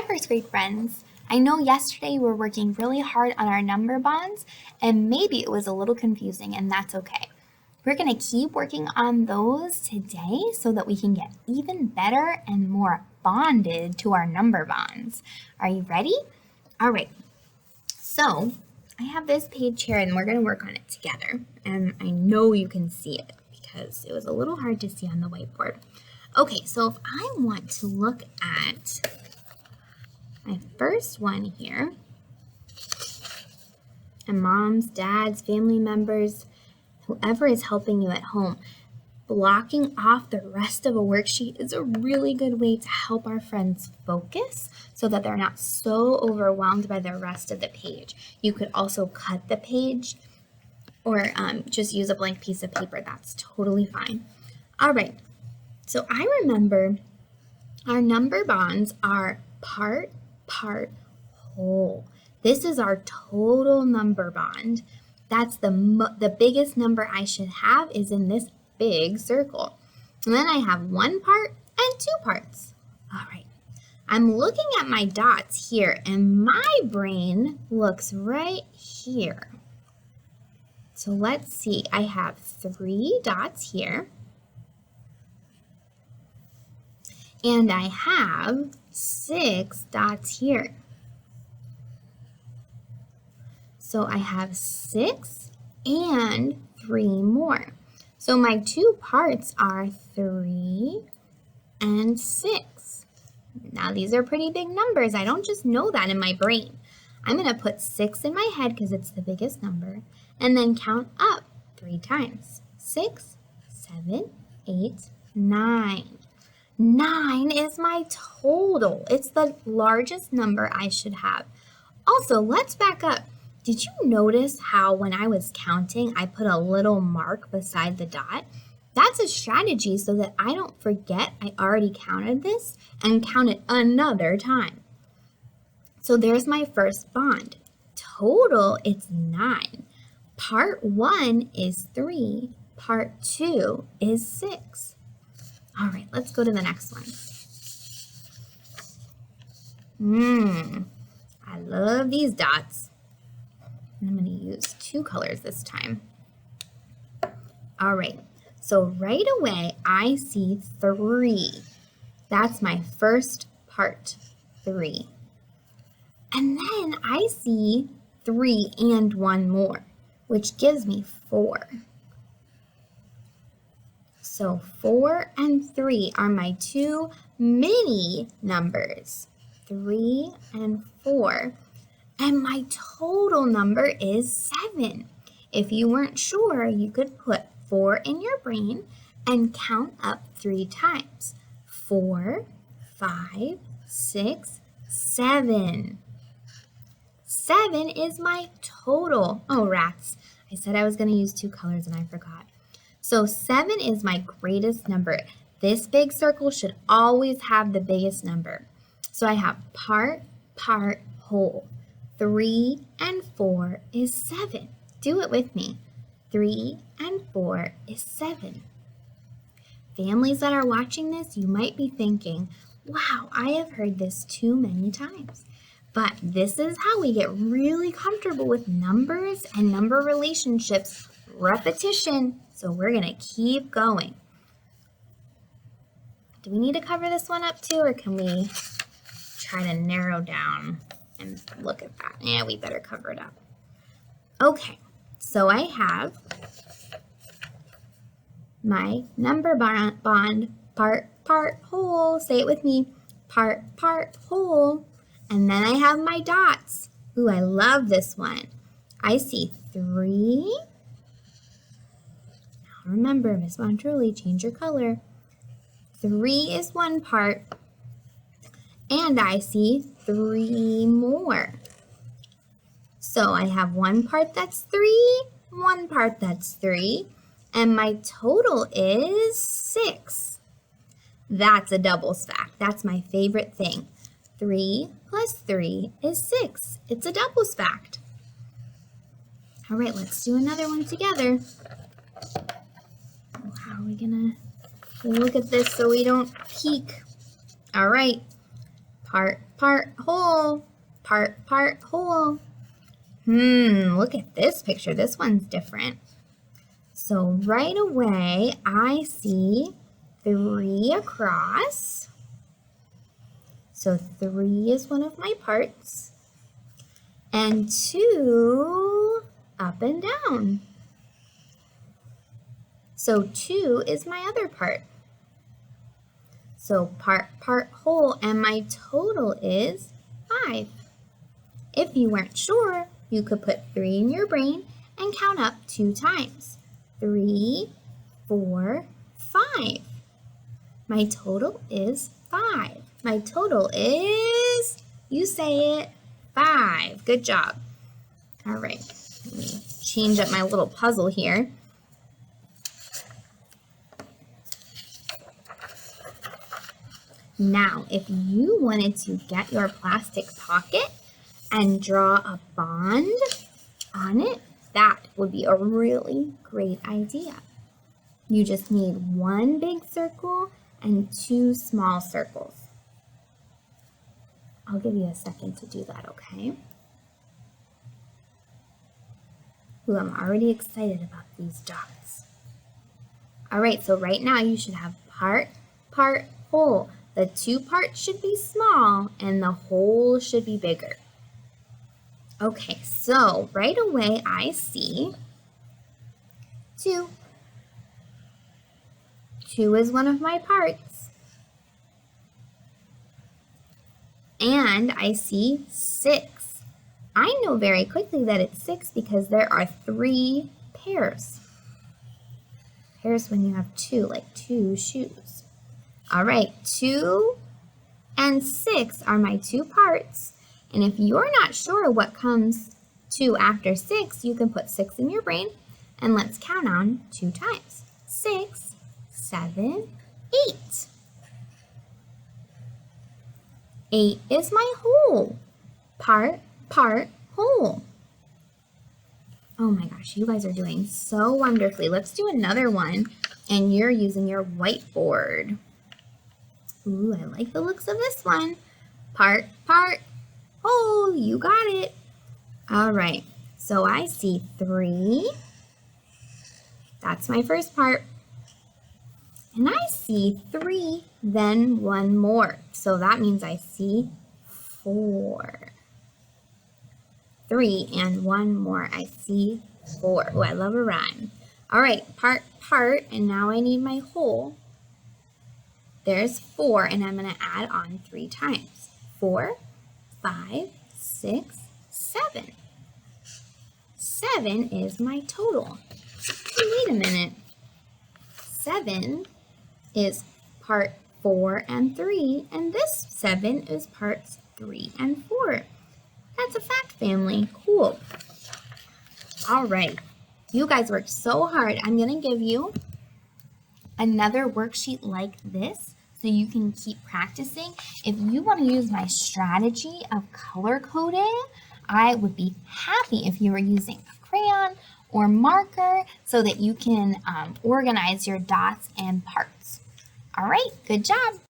Hi, first grade friends. I know yesterday we were working really hard on our number bonds, and maybe it was a little confusing, and that's okay. We're going to keep working on those today so that we can get even better and more bonded to our number bonds. Are you ready? All right. So I have this page here, and we're going to work on it together. And I know you can see it because it was a little hard to see on the whiteboard. Okay, so if I want to look at my first one here, and moms, dads, family members, whoever is helping you at home, blocking off the rest of a worksheet is a really good way to help our friends focus so that they're not so overwhelmed by the rest of the page. You could also cut the page or just use a blank piece of paper. That's totally fine. All right, so I remember our number bonds are part, whole. This is our total number bond. That's the biggest number I should have is in this big circle. And then I have one part and two parts. All right. I'm looking at my dots here, and my brain looks right here. So let's see. I have 3 dots here. And I have 6 dots here. So I have 6 and 3 more. So my 2 parts are 3 and 6. Now these are pretty big numbers. I don't just know that in my brain. I'm going to put 6 in my head because it's the biggest number, and then count up 3 times. 6, 7, 8, 9. 9 is my total. It's the largest number I should have. Also, let's back up. Did you notice how when I was counting, I put a little mark beside the dot? That's a strategy so that I don't forget I already counted this and count it another time. So there's my first bond. Total, it's 9. Part 1 is 3. Part 2 is 6. All right, let's go to the next one. I love these dots. And I'm going to use 2 colors this time. All right, so right away I see 3. That's my first part, 3. And then I see 3 and 1 more, which gives me 4. So 4 and 3 are my 2 mini numbers, 3 and 4. And my total number is 7. If you weren't sure, you could put 4 in your brain and count up 3 times. 4, 5, 6, 7. 7 is my total. Oh, rats. I said I was going to use 2 colors and I forgot. So 7 is my greatest number. This big circle should always have the biggest number. So I have part, whole. 3 and 4 is 7. Do it with me. 3 and 4 is 7. Families that are watching this, you might be thinking, wow, I have heard this too many times. But this is how we get really comfortable with numbers and number relationships. Repetition. So we're going to keep going. Do we need to cover this one up too, or can we try to narrow down and look at that? Yeah, we better cover it up. Okay, so I have my number bond, part, whole. Say it with me. Part, whole. And then I have my dots. Ooh, I love this one. I see 3. Now remember, Miss Montrulli, change your color. 3 is 1 part. And I see 3 more. So I have 1 part that's 3, 1 part that's 3, and my total is 6. That's a doubles fact. That's my favorite thing. 3 plus 3 is 6. It's a doubles fact. All right, let's do another one together. How are we gonna look at this so we don't peek? All right, part, part, whole, part, whole. Look at this picture. This one's different. So right away, I see 3 across. So 3 is one of my parts. And 2 up and down. So 2 is my other part. So part, whole, and my total is 5. If you weren't sure, you could put 3 in your brain and count up 2 times. 3, 4, 5. My total is 5. My total is, you say it, 5. Good job. All right, let me change up my little puzzle here. Now, if you wanted to get your plastic pocket and draw a bond on it, that would be a really great idea. You just need 1 big circle and 2 small circles. I'll give you a second to do that, okay? Ooh, I'm already excited about these dots. All right, so right now you should have part, whole. The 2 parts should be small and the whole should be bigger. Okay, so right away I see 2. 2 is one of my parts. And I see 6. I know very quickly that it's 6 because there are 3 pairs. Pairs when you have 2, like 2 shoes. All right, 2 and 6 are my 2 parts. And if you're not sure what comes 2 after 6, you can put 6 in your brain. And let's count on 2 times. 6, 7, 8. 8 is my whole. Part, whole. Oh my gosh, you guys are doing so wonderfully. Let's do another one. And you're using your whiteboard. Ooh, I like the looks of this one. Part, whole. You got it. All right. So I see 3. That's my first part. And I see 3, then 1 more. So that means I see 4. 3 and 1 more. I see 4. Oh, I love a rhyme. All right, part, and now I need my whole. There's 4, and I'm going to add on 3 times. 4, 5, 6, 7. 7 is my total. Hey, wait a minute. 7 is part 4 and 3, and this 7 is parts 3 and 4. That's a fact, family. Cool. All right. You guys worked so hard. I'm going to give you another worksheet like this so you can keep practicing. If you want to use my strategy of color coding, I would be happy if you were using a crayon or marker so that you can organize your dots and parts. All right, good job.